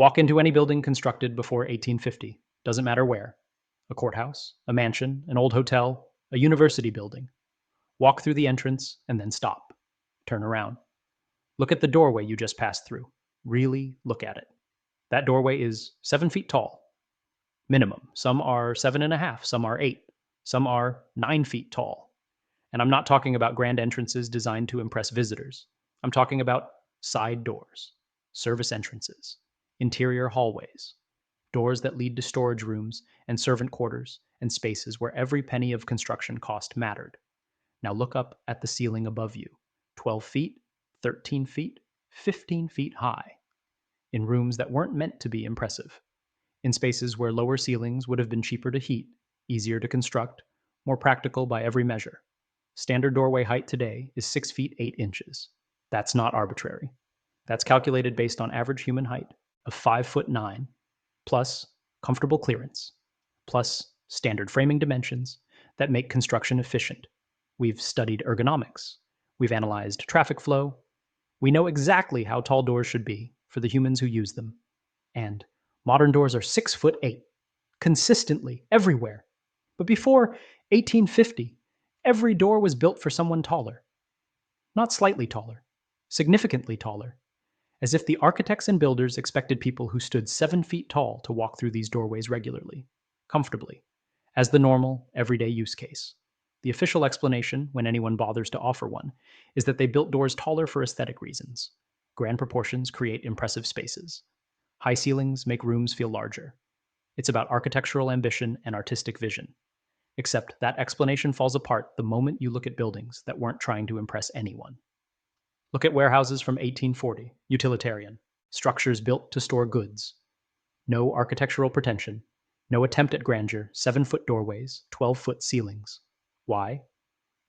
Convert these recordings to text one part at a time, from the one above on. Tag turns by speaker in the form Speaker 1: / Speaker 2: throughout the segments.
Speaker 1: Walk into any building constructed before 1850, doesn't matter where. A courthouse, a mansion, an old hotel, a university building. Walk through the entrance and then stop. Turn around. Look at the doorway you just passed through. Really look at it. That doorway is 7 feet tall. Minimum. Some are 7.5, some are 8, some are 9 feet tall. And I'm not talking about grand entrances designed to impress visitors. I'm talking about side doors, service entrances, interior hallways, doors that lead to storage rooms and servant quarters and spaces where every penny of construction cost mattered. Now look up at the ceiling above you. 12 feet, 13 feet, 15 feet high. In rooms that weren't meant to be impressive. In spaces where lower ceilings would have been cheaper to heat, easier to construct, more practical by every measure. Standard doorway height today is 6 feet 8 inches. That's not arbitrary. That's calculated based on average human height of 5 foot 9, plus comfortable clearance, plus standard framing dimensions that make construction efficient. We've studied ergonomics. We've analyzed traffic flow. We know exactly how tall doors should be for the humans who use them. And modern doors are 6 foot 8, consistently, everywhere. But before 1850, every door was built for someone taller. Not slightly taller, significantly taller. As if the architects and builders expected people who stood 7 feet tall to walk through these doorways regularly, comfortably, as the normal, everyday use case. The official explanation, when anyone bothers to offer one, is that they built doors taller for aesthetic reasons. Grand proportions create impressive spaces. High ceilings make rooms feel larger. It's about architectural ambition and artistic vision. Except that explanation falls apart the moment you look at buildings that weren't trying to impress anyone. Look at warehouses from 1840, utilitarian, structures built to store goods. No architectural pretension, no attempt at grandeur, 7-foot doorways, 12-foot ceilings. Why?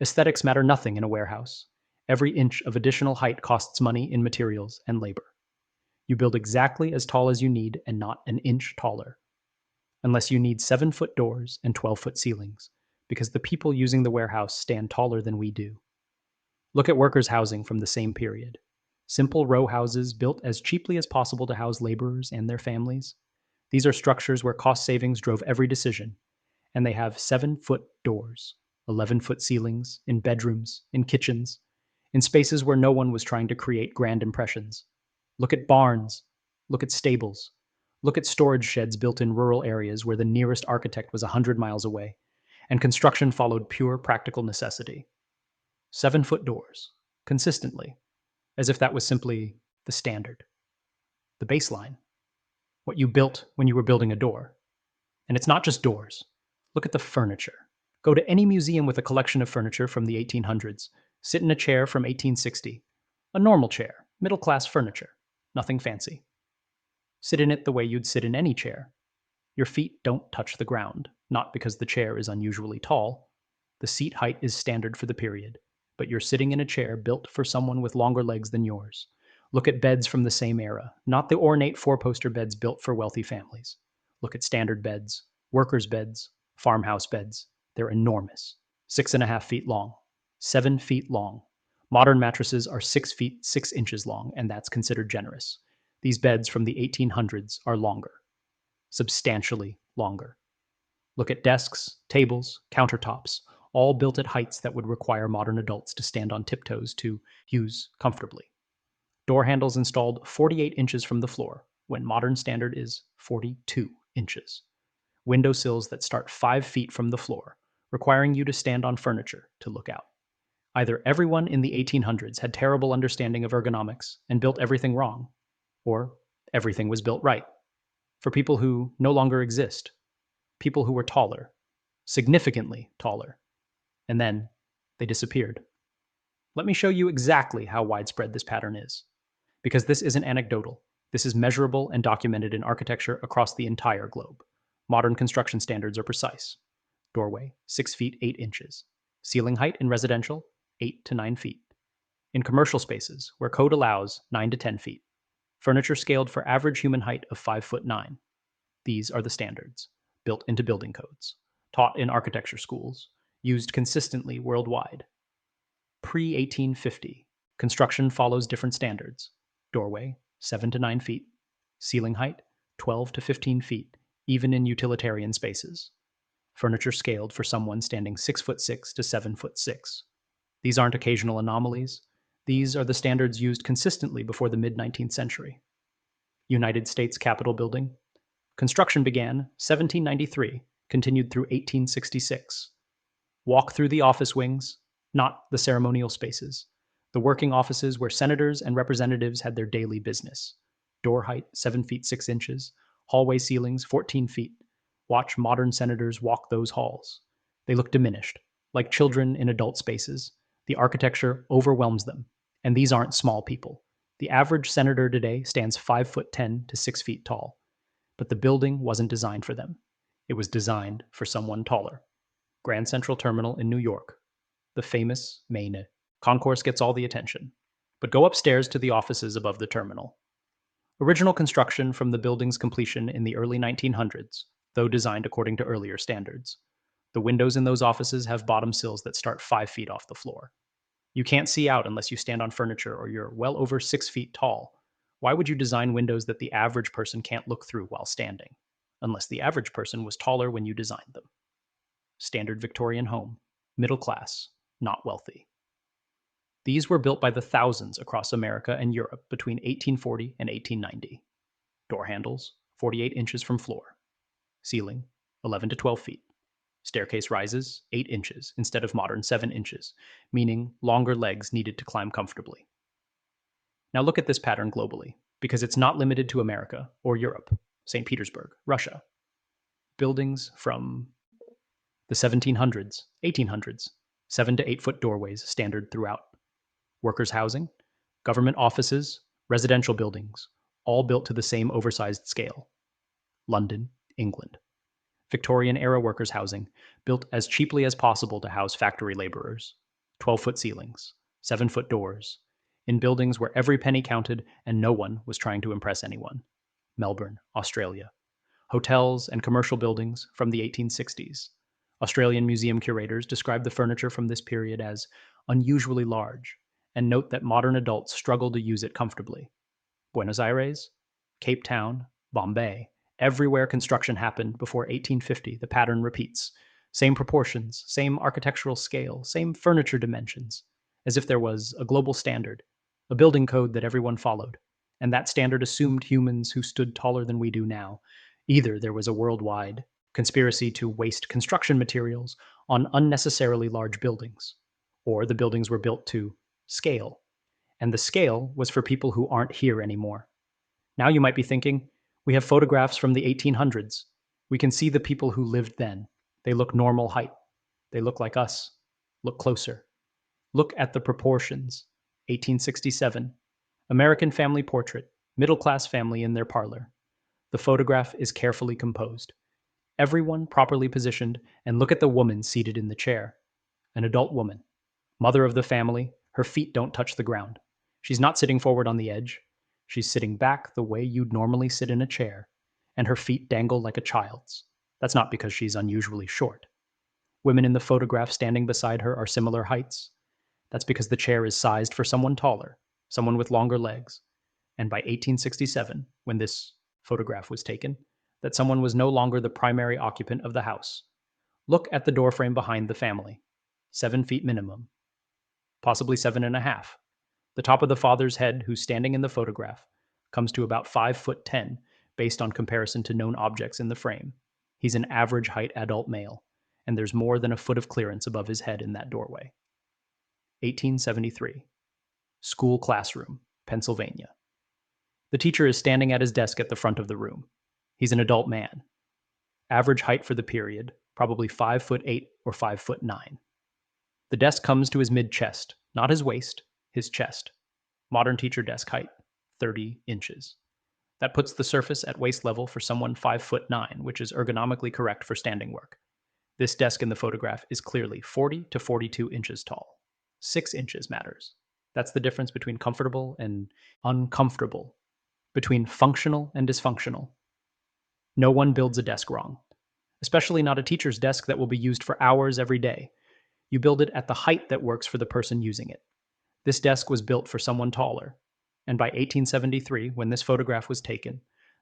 Speaker 1: Aesthetics matter nothing in a warehouse. Every inch of additional height costs money in materials and labor. You build exactly as tall as you need and not an inch taller. Unless you need 7-foot doors and 12-foot ceilings, because the people using the warehouse stand taller than we do. Look at workers' housing from the same period. Simple row houses built as cheaply as possible to house laborers and their families. These are structures where cost savings drove every decision, and they have 7-foot doors, 11-foot ceilings, in bedrooms, in kitchens, in spaces where no one was trying to create grand impressions. Look at barns. Look at stables. Look at storage sheds built in rural areas where the nearest architect was 100 miles away, and construction followed pure practical necessity. 7-foot doors, consistently, as if that was simply the standard, the baseline, what you built when you were building a door. And it's not just doors. Look at the furniture. Go to any museum with a collection of furniture from the 1800s. Sit in a chair from 1860. A normal chair, middle-class furniture, nothing fancy. Sit in it the way you'd sit in any chair. Your feet don't touch the ground, not because the chair is unusually tall. The seat height is standard for the period, but you're sitting in a chair built for someone with longer legs than yours. Look at beds from the same era, not the ornate 4-poster beds built for wealthy families. Look at standard beds, workers' beds, farmhouse beds. They're enormous, 6.5 feet long, 7 feet long. Modern mattresses are 6 feet 6 inches long, and that's considered generous. These beds from the 1800s are longer, substantially longer. Look at desks, tables, countertops, all built at heights that would require modern adults to stand on tiptoes to use comfortably. Door handles installed 48 inches from the floor, when modern standard is 42 inches. Windowsills that start 5 feet from the floor, requiring you to stand on furniture to look out. Either everyone in the 1800s had terrible understanding of ergonomics and built everything wrong, or everything was built right. For people who no longer exist, people who were taller, significantly taller, and then they disappeared. Let me show you exactly how widespread this pattern is. Because this isn't anecdotal, this is measurable and documented in architecture across the entire globe. Modern construction standards are precise. Doorway, 6 feet 8 inches. Ceiling height in residential, 8 to 9 feet. In commercial spaces, where code allows 9 to 10 feet. Furniture scaled for average human height of 5 foot 9. These are the standards, built into building codes, taught in architecture schools, used consistently worldwide. Pre-1850, construction follows different standards. Doorway, 7 to 9 feet. Ceiling height, 12 to 15 feet, even in utilitarian spaces. Furniture scaled for someone standing 6'6" to 7'6". These aren't occasional anomalies. These are the standards used consistently before the mid-19th century. United States Capitol Building. Construction began 1793, continued through 1866. Walk through the office wings, not the ceremonial spaces. The working offices where senators and representatives had their daily business. Door height 7 feet 6 inches, hallway ceilings 14 feet. Watch modern senators walk those halls. They look diminished, like children in adult spaces. The architecture overwhelms them, and these aren't small people. The average senator today stands 5'10" to 6 feet tall, but the building wasn't designed for them. It was designed for someone taller. Grand Central Terminal in New York. The famous Maine concourse gets all the attention. But go upstairs to the offices above the terminal. Original construction from the building's completion in the early 1900s, though designed according to earlier standards. The windows in those offices have bottom sills that start 5 feet off the floor. You can't see out unless you stand on furniture or you're well over 6 feet tall. Why would you design windows that the average person can't look through while standing? Unless the average person was taller when you designed them. Standard Victorian home, middle class, not wealthy. These were built by the thousands across America and Europe between 1840 and 1890. Door handles, 48 inches from floor. Ceiling, 11 to 12 feet. Staircase rises, 8 inches instead of modern 7 inches, meaning longer legs needed to climb comfortably. Now look at this pattern globally, because it's not limited to America or Europe, St. Petersburg, Russia. Buildings from the 1700s, 1800s, 7 to 8 foot doorways standard throughout. Workers' housing, government offices, residential buildings, all built to the same oversized scale. London, England. Victorian-era workers' housing, built as cheaply as possible to house factory laborers. 12-foot ceilings, 7-foot doors, in buildings where every penny counted and no one was trying to impress anyone. Melbourne, Australia. Hotels and commercial buildings from the 1860s. Australian museum curators describe the furniture from this period as unusually large, and note that modern adults struggle to use it comfortably. Buenos Aires, Cape Town, Bombay, everywhere construction happened before 1850, the pattern repeats. Same proportions, same architectural scale, same furniture dimensions, as if there was a global standard, a building code that everyone followed, and that standard assumed humans who stood taller than we do now. Either there was a worldwide conspiracy to waste construction materials on unnecessarily large buildings, or the buildings were built to scale, and the scale was for people who aren't here anymore. Now you might be thinking, we have photographs from the 1800s. We can see the people who lived then. They look normal height. They look like us. Look closer. Look at the proportions. 1867. American family portrait. Middle-class family in their parlor. The photograph is carefully composed. Everyone properly positioned, and look at the woman seated in the chair. An adult woman. Mother of the family. Her feet don't touch the ground. She's not sitting forward on the edge. She's sitting back the way you'd normally sit in a chair, and her feet dangle like a child's. That's not because she's unusually short. Women in the photograph standing beside her are similar heights. That's because the chair is sized for someone taller, someone with longer legs. And by 1867, when this photograph was taken, that someone was no longer the primary occupant of the house. Look at the doorframe behind the family. 7 feet minimum. Possibly 7.5. The top of the father's head, who's standing in the photograph, comes to about 5'10", based on comparison to known objects in the frame. He's an average height adult male, and there's more than a foot of clearance above his head in that doorway. 1873. School classroom, Pennsylvania. The teacher is standing at his desk at the front of the room. He's an adult man. Average height for the period, probably 5'8" or 5'9". The desk comes to his mid-chest, not his waist, his chest. Modern teacher desk height, 30 inches. That puts the surface at waist level for someone 5'9", which is ergonomically correct for standing work. This desk in the photograph is clearly 40 to 42 inches tall. 6 inches matters. That's the difference between comfortable and uncomfortable, between functional and dysfunctional. No one builds a desk wrong, especially not a teacher's desk that will be used for hours every day. You build it at the height that works for the person using it. This desk was built for someone taller, and by 1873, when this photograph was taken,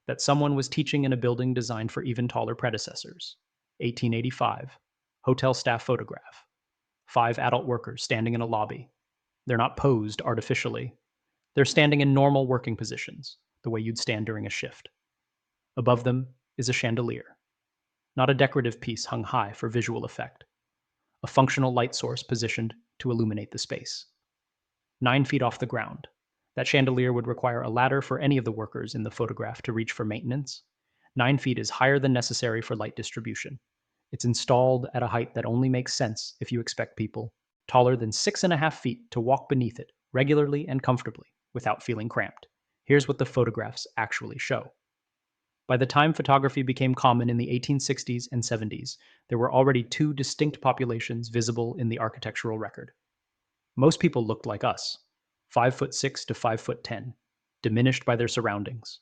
Speaker 1: that someone was teaching in a building designed for even taller predecessors. 1885. Hotel staff photograph. 5 adult workers standing in a lobby. They're not posed artificially. They're standing in normal working positions, the way you'd stand during a shift. Above them is a chandelier. Not a decorative piece hung high for visual effect. A functional light source positioned to illuminate the space. 9 feet off the ground. That chandelier would require a ladder for any of the workers in the photograph to reach for maintenance. 9 feet is higher than necessary for light distribution. It's installed at a height that only makes sense if you expect people taller than 6.5 feet to walk beneath it regularly and comfortably without feeling cramped. Here's what the photographs actually show. By the time photography became common in the 1860s and 70s, there were already 2 distinct populations visible in the architectural record. Most people looked like us, 5'6" to 5'10", diminished by their surroundings,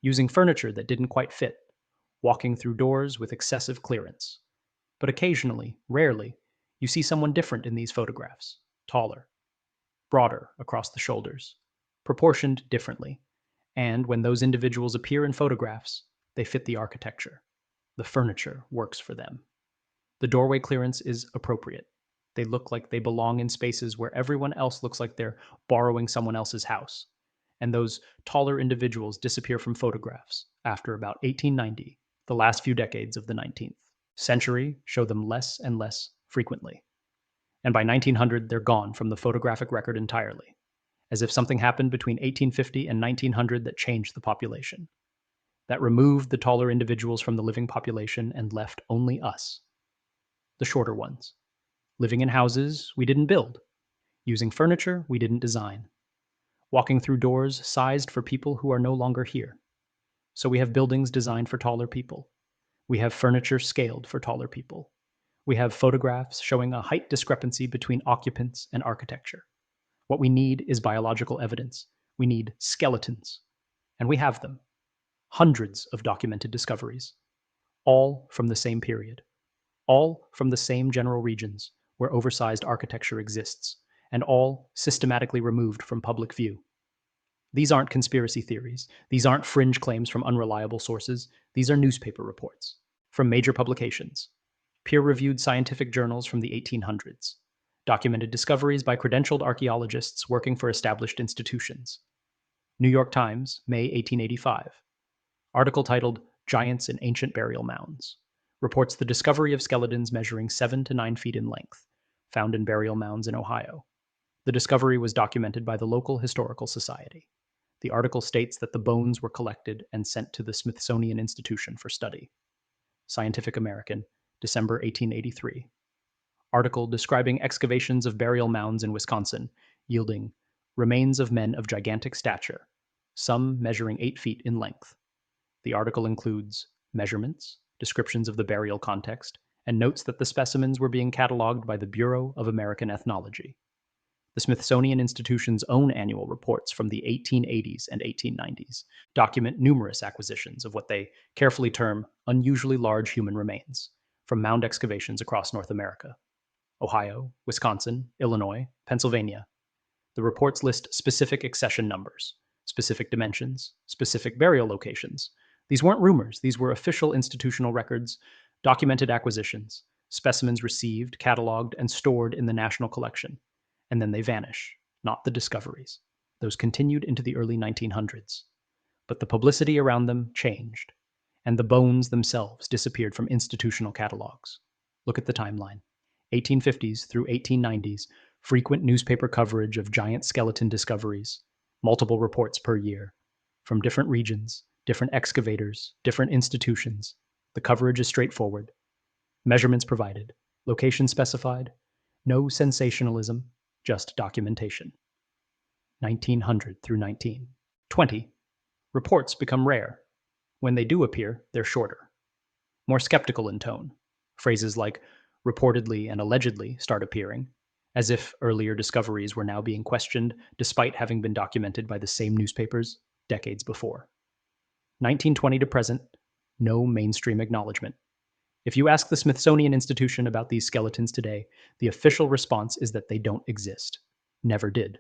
Speaker 1: using furniture that didn't quite fit, walking through doors with excessive clearance. But occasionally, rarely, you see someone different in these photographs, taller, broader across the shoulders, proportioned differently, and when those individuals appear in photographs, they fit the architecture. The furniture works for them. The doorway clearance is appropriate. They look like they belong in spaces where everyone else looks like they're borrowing someone else's house. And those taller individuals disappear from photographs after about 1890, the last few decades of the 19th century show them less and less frequently. And by 1900, they're gone from the photographic record entirely, as if something happened between 1850 and 1900 that changed the population, that removed the taller individuals from the living population and left only us, the shorter ones, living in houses we didn't build, using furniture we didn't design, walking through doors sized for people who are no longer here. So we have buildings designed for taller people. We have furniture scaled for taller people. We have photographs showing a height discrepancy between occupants and architecture. What we need is biological evidence. We need skeletons. And we have them. Hundreds of documented discoveries. All from the same period. All from the same general regions where oversized architecture exists, and all systematically removed from public view. These aren't conspiracy theories. These aren't fringe claims from unreliable sources. These are newspaper reports from major publications, peer-reviewed scientific journals from the 1800s, documented discoveries by credentialed archaeologists working for established institutions. New York Times, May 1885. Article titled "Giants in Ancient Burial Mounds" reports the discovery of skeletons measuring 7 to 9 feet in length, found in burial mounds in Ohio. The discovery was documented by the local historical society. The article states that the bones were collected and sent to the Smithsonian Institution for study. Scientific American, December 1883. Article describing excavations of burial mounds in Wisconsin, yielding remains of men of gigantic stature, some measuring 8 feet in length. The article includes measurements, descriptions of the burial context, and notes that the specimens were being cataloged by the Bureau of American Ethnology. The Smithsonian Institution's own annual reports from the 1880s and 1890s document numerous acquisitions of what they carefully term unusually large human remains from mound excavations across North America: Ohio, Wisconsin, Illinois, Pennsylvania. The reports list specific accession numbers, specific dimensions, specific burial locations. These weren't rumors. These were official institutional records, documented acquisitions, specimens received, cataloged, and stored in the national collection. And then they vanish, not the discoveries. Those continued into the early 1900s. But the publicity around them changed, and the bones themselves disappeared from institutional catalogs. Look at the timeline. 1850s through 1890s, frequent newspaper coverage of giant skeleton discoveries, multiple reports per year, from different regions, different excavators, different institutions. The coverage is straightforward. Measurements provided, location specified, no sensationalism, just documentation. 1900 through 1920. Reports become rare. When they do appear, they're shorter, more skeptical in tone. Phrases like reportedly and allegedly start appearing, as if earlier discoveries were now being questioned despite having been documented by the same newspapers decades before. 1920 to present, no mainstream acknowledgement. If you ask the Smithsonian Institution about these skeletons today, the official response is that they don't exist. Never did.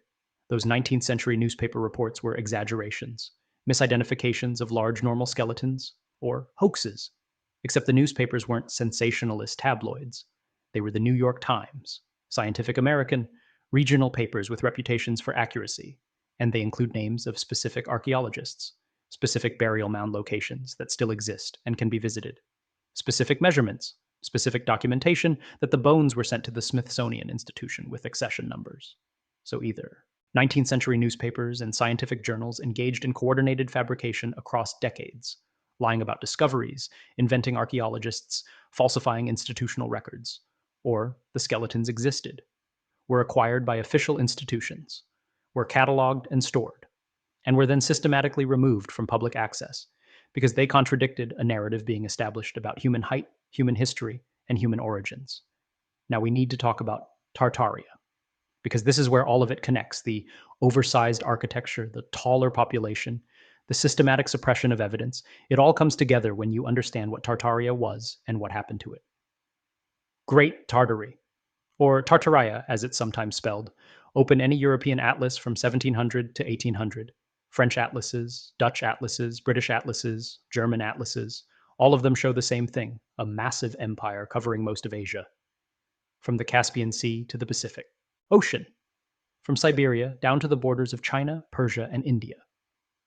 Speaker 1: Those 19th century newspaper reports were exaggerations, misidentifications of large normal skeletons, or hoaxes. Except the newspapers weren't sensationalist tabloids. They were the New York Times, Scientific American, regional papers with reputations for accuracy, and they include names of specific archaeologists, specific burial mound locations that still exist and can be visited, specific measurements, specific documentation that the bones were sent to the Smithsonian Institution with accession numbers. So either 19th century newspapers and scientific journals engaged in coordinated fabrication across decades, lying about discoveries, inventing archaeologists, falsifying institutional records, or the skeletons existed, were acquired by official institutions, were cataloged and stored, and were then systematically removed from public access because they contradicted a narrative being established about human height, human history, and human origins. Now we need to talk about Tartaria, because this is where all of it connects: the oversized architecture, the taller population, the systematic suppression of evidence. It all comes together when you understand what Tartaria was and what happened to it. Great Tartary, or Tartaria as it's sometimes spelled. Open any European atlas from 1700 to 1800. French atlases, Dutch atlases, British atlases, German atlases, all of them show the same thing: a massive empire covering most of Asia. From the Caspian Sea to the Pacific Ocean. From Siberia down to the borders of China, Persia, and India.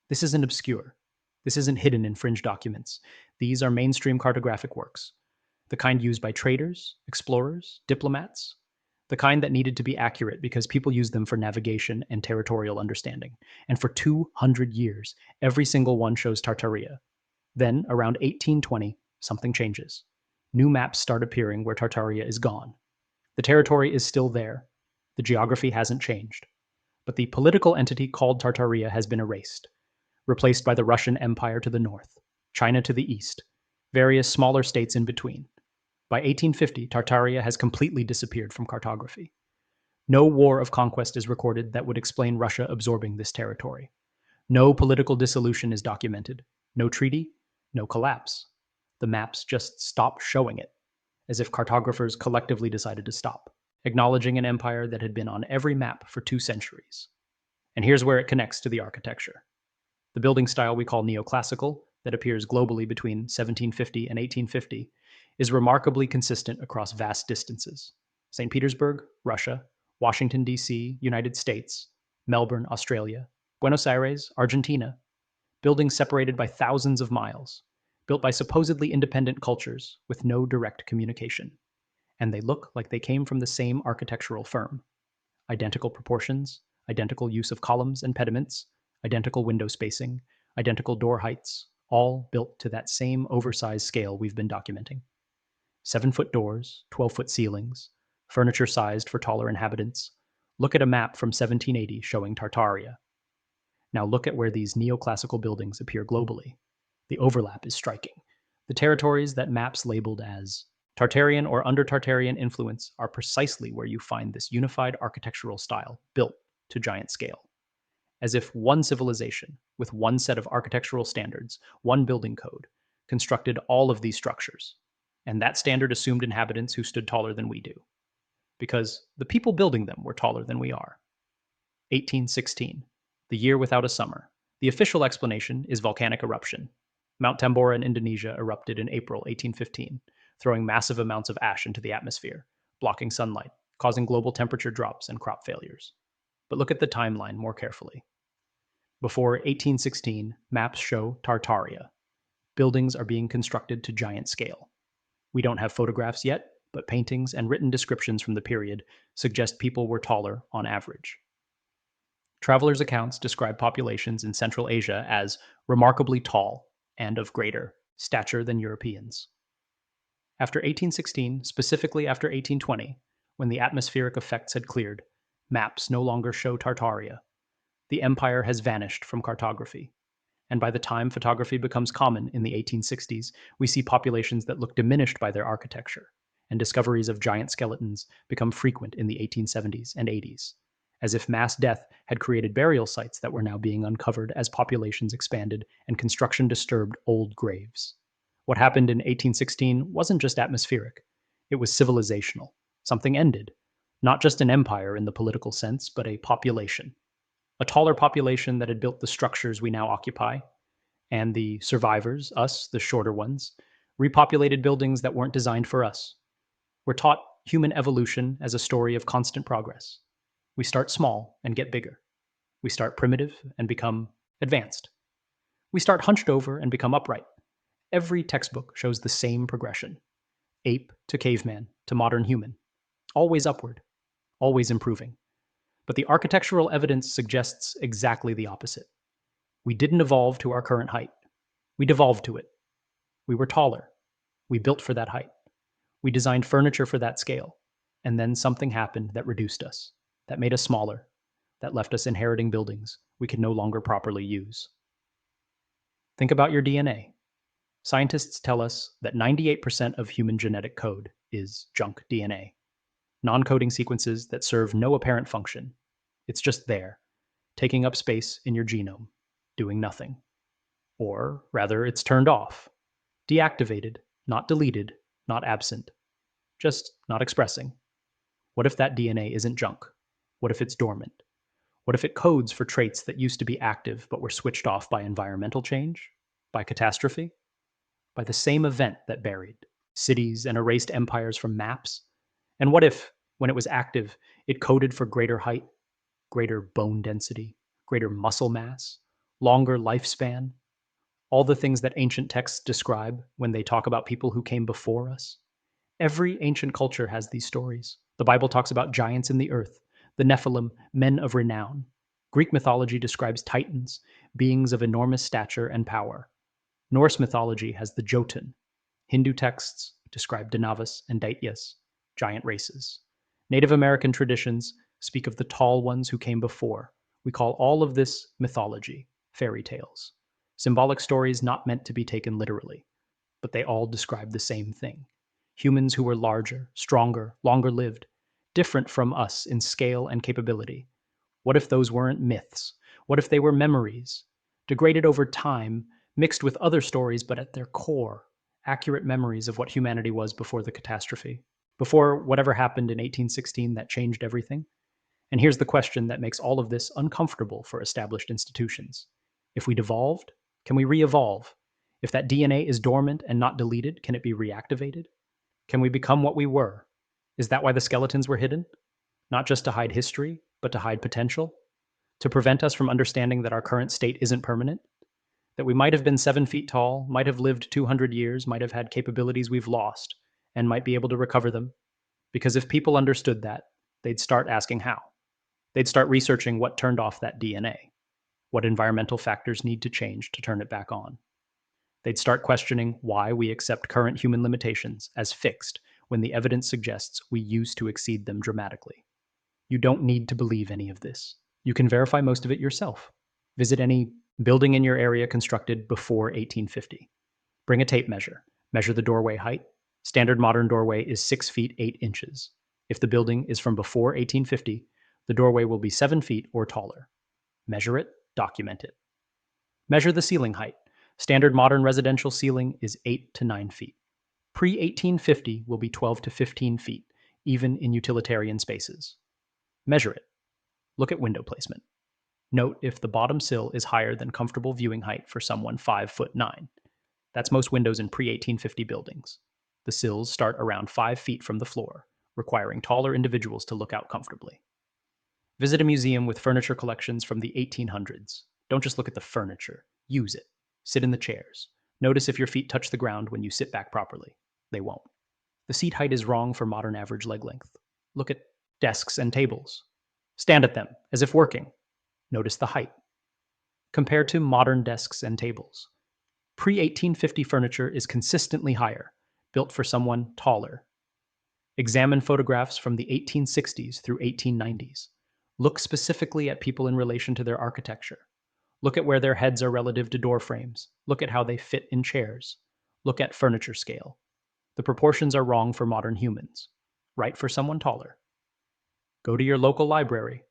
Speaker 1: This isn't obscure. This isn't hidden in fringe documents. These are mainstream cartographic works. The kind used by traders, explorers, diplomats. The kind that needed to be accurate because people used them for navigation and territorial understanding. And for 200 years, every single one shows Tartaria. Then, around 1820, something changes. New maps start appearing where Tartaria is gone. The territory is still there. The geography hasn't changed. But the political entity called Tartaria has been erased, replaced by the Russian Empire to the north, China to the east, various smaller states in between. By 1850, Tartaria has completely disappeared from cartography. No war of conquest is recorded that would explain Russia absorbing this territory. No political dissolution is documented. No treaty, no collapse. The maps just stop showing it, as if cartographers collectively decided to stop, acknowledging an empire that had been on every map for 2 centuries. And here's where it connects to the architecture. The building style we call neoclassical, that appears globally between 1750 and 1850, is remarkably consistent across vast distances. St. Petersburg, Russia; Washington, D.C., United States; Melbourne, Australia; Buenos Aires, Argentina. Buildings separated by thousands of miles, built by supposedly independent cultures with no direct communication. And they look like they came from the same architectural firm. Identical proportions, identical use of columns and pediments, identical window spacing, identical door heights, all built to that same oversized scale we've been documenting. 7-foot doors, 12-foot ceilings, furniture sized for taller inhabitants. Look at a map from 1780 showing Tartaria. Now look at where these neoclassical buildings appear globally. The overlap is striking. The territories that maps labeled as Tartarian or under-Tartarian influence are precisely where you find this unified architectural style built to giant scale. As if one civilization, with one set of architectural standards, one building code, constructed all of these structures. And that standard assumed inhabitants who stood taller than we do. Because the people building them were taller than we are. 1816, the year without a summer. The official explanation is volcanic eruption. Mount Tambora in Indonesia erupted in April 1815, throwing massive amounts of ash into the atmosphere, blocking sunlight, causing global temperature drops and crop failures. But look at the timeline more carefully. Before 1816, maps show Tartaria. Buildings are being constructed to giant scale. We don't have photographs yet, but paintings and written descriptions from the period suggest people were taller on average. Travelers' accounts describe populations in Central Asia as remarkably tall and of greater stature than Europeans. After 1816, specifically after 1820, when the atmospheric effects had cleared, maps no longer show Tartaria. The empire has vanished from cartography. And by the time photography becomes common in the 1860s, we see populations that look diminished by their architecture, and discoveries of giant skeletons become frequent in the 1870s and 80s, as if mass death had created burial sites that were now being uncovered as populations expanded and construction disturbed old graves. What happened in 1816 wasn't just atmospheric, it was civilizational. Something ended. Not just an empire in the political sense, but a population. A taller population that had built the structures we now occupy, And the survivors, us, the shorter ones, repopulated buildings that weren't designed for us. We're taught human evolution as a story of constant progress. We start small and get bigger. We start primitive and become advanced. We start hunched over and become upright. Every textbook shows the same progression: ape to caveman to modern human. Always upward, always improving. But the architectural evidence suggests exactly the opposite. We didn't evolve to our current height. We devolved to it. We were taller. We built for that height. We designed furniture for that scale. And then something happened that reduced us, that made us smaller, that left us inheriting buildings we could no longer properly use. Think about your DNA. Scientists tell us that 98% of human genetic code is junk DNA, non-coding sequences that serve no apparent function. It's just there, taking up space in your genome, doing nothing. Or rather, it's turned off, deactivated, not deleted, not absent, just not expressing. What if that DNA isn't junk? What if it's dormant? What if it codes for traits that used to be active but were switched off by environmental change? By catastrophe? By the same event that buried cities and erased empires from maps? And what if, when it was active, it coded for greater height, greater bone density, greater muscle mass, longer lifespan? All the things that ancient texts describe when they talk about people who came before us? Every ancient culture has these stories. The Bible talks about giants in the earth, the Nephilim, men of renown. Greek mythology describes titans, beings of enormous stature and power. Norse mythology has the Jotun. Hindu texts describe Danavas and Daityas, giant races. Native American traditions speak of the tall ones who came before. We call all of this mythology, fairy tales. Symbolic stories not meant to be taken literally, but they all describe the same thing. Humans who were larger, stronger, longer lived, different from us in scale and capability. What if those weren't myths? What if they were memories, degraded over time, mixed with other stories, but at their core, accurate memories of what humanity was before the catastrophe, before whatever happened in 1816 that changed everything? And here's the question that makes all of this uncomfortable for established institutions. If we devolved, can we re-evolve? If that DNA is dormant and not deleted, can it be reactivated? Can we become what we were? Is that why the skeletons were hidden? Not just to hide history, but to hide potential? To prevent us from understanding that our current state isn't permanent? That we might have been 7 feet tall, might have lived 200 years, might have had capabilities we've lost, and might be able to recover them? Because if people understood that, they'd start asking how. They'd start researching what turned off that DNA, what environmental factors need to change to turn it back on. They'd start questioning why we accept current human limitations as fixed when the evidence suggests we used to exceed them dramatically. You don't need to believe any of this. You can verify most of it yourself. Visit any building in your area constructed before 1850. Bring a tape measure. Measure the doorway height. Standard modern doorway is 6 feet 8 inches. If the building is from before 1850, the doorway will be 7 feet or taller. Measure it, document it. Measure the ceiling height. Standard modern residential ceiling is 8 to 9 feet. Pre-1850 will be 12 to 15 feet, even in utilitarian spaces. Measure it. Look at window placement. Note if the bottom sill is higher than comfortable viewing height for someone 5'9". That's most windows in pre-1850 buildings. The sills start around 5 feet from the floor, requiring taller individuals to look out comfortably. Visit a museum with furniture collections from the 1800s. Don't just look at the furniture. Use it. Sit in the chairs. Notice if your feet touch the ground when you sit back properly. They won't. The seat height is wrong for modern average leg length. Look at desks and tables. Stand at them, as if working. Notice the height. Compare to modern desks and tables. Pre-1850 furniture is consistently higher, built for someone taller. Examine photographs from the 1860s through 1890s. Look specifically at people in relation to their architecture. Look at where their heads are relative to door frames. Look at how they fit in chairs. Look at furniture scale. The proportions are wrong for modern humans. Right for someone taller. Go to your local library.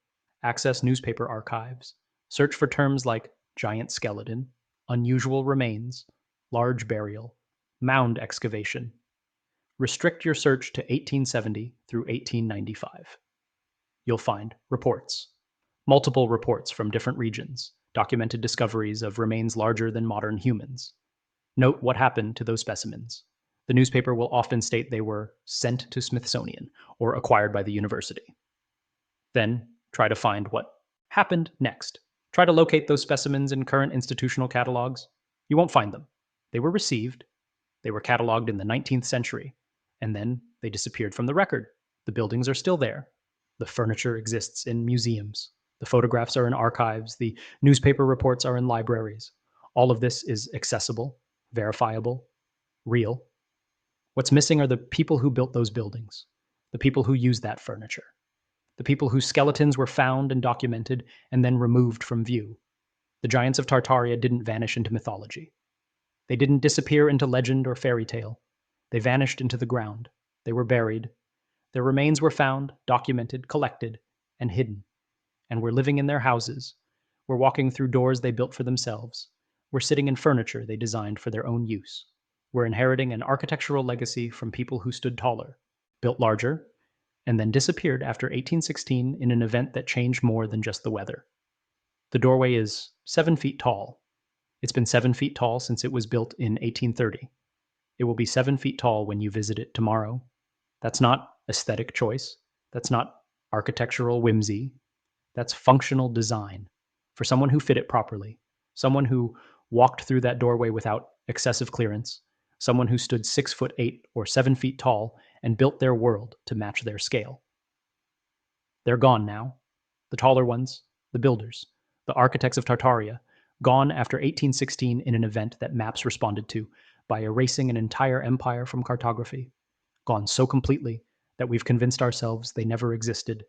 Speaker 1: Access newspaper archives. Search for terms like giant skeleton, unusual remains, large burial, mound excavation. Restrict your search to 1870 through 1895. You'll find reports. Multiple reports from different regions. documented discoveries of remains larger than modern humans. Note what happened to those specimens. The newspaper will often state they were sent to Smithsonian or acquired by the university. Then try to find what happened next. Try to locate those specimens in current institutional catalogs. You won't find them. They were received, they were cataloged in the 19th century, and then they disappeared from the record. The buildings are still there. The furniture exists in museums. The photographs are in archives. The newspaper reports are in libraries. All of this is accessible, verifiable, real. What's missing are the people who built those buildings, the people who used that furniture, the people whose skeletons were found and documented and then removed from view. The giants of Tartaria didn't vanish into mythology. They didn't disappear into legend or fairy tale. They vanished into the ground. They were buried. Their remains were found, documented, collected, and hidden. And we're living in their houses. We're walking through doors they built for themselves. We're sitting in furniture they designed for their own use. We're inheriting an architectural legacy from people who stood taller, built larger, and then disappeared after 1816 in an event that changed more than just the weather. The doorway is 7 feet tall. It's been 7 feet tall since it was built in 1830. It will be 7 feet tall when you visit it tomorrow. That's not aesthetic choice. That's not architectural whimsy. That's functional design for someone who fit it properly, someone who walked through that doorway without excessive clearance, someone who stood 6'8" or 7 feet tall and built their world to match their scale. They're gone now. The taller ones, the builders, the architects of Tartaria, gone after 1816 in an event that maps responded to by erasing an entire empire from cartography, gone so completely that we've convinced ourselves they never existed.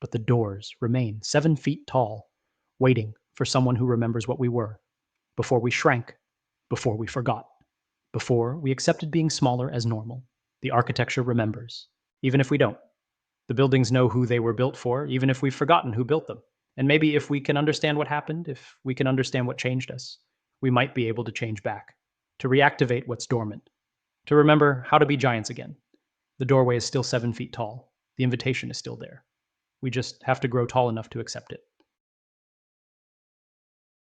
Speaker 1: But the doors remain 7 feet tall, waiting for someone who remembers what we were, before we shrank, before we forgot, before we accepted being smaller as normal. The architecture remembers, even if we don't. The buildings know who they were built for, even if we've forgotten who built them. And maybe if we can understand what happened, if we can understand what changed us, we might be able to change back, to reactivate what's dormant, to remember how to be giants again. The doorway is still 7 feet tall. The invitation is still there. We just have to grow tall enough to accept it.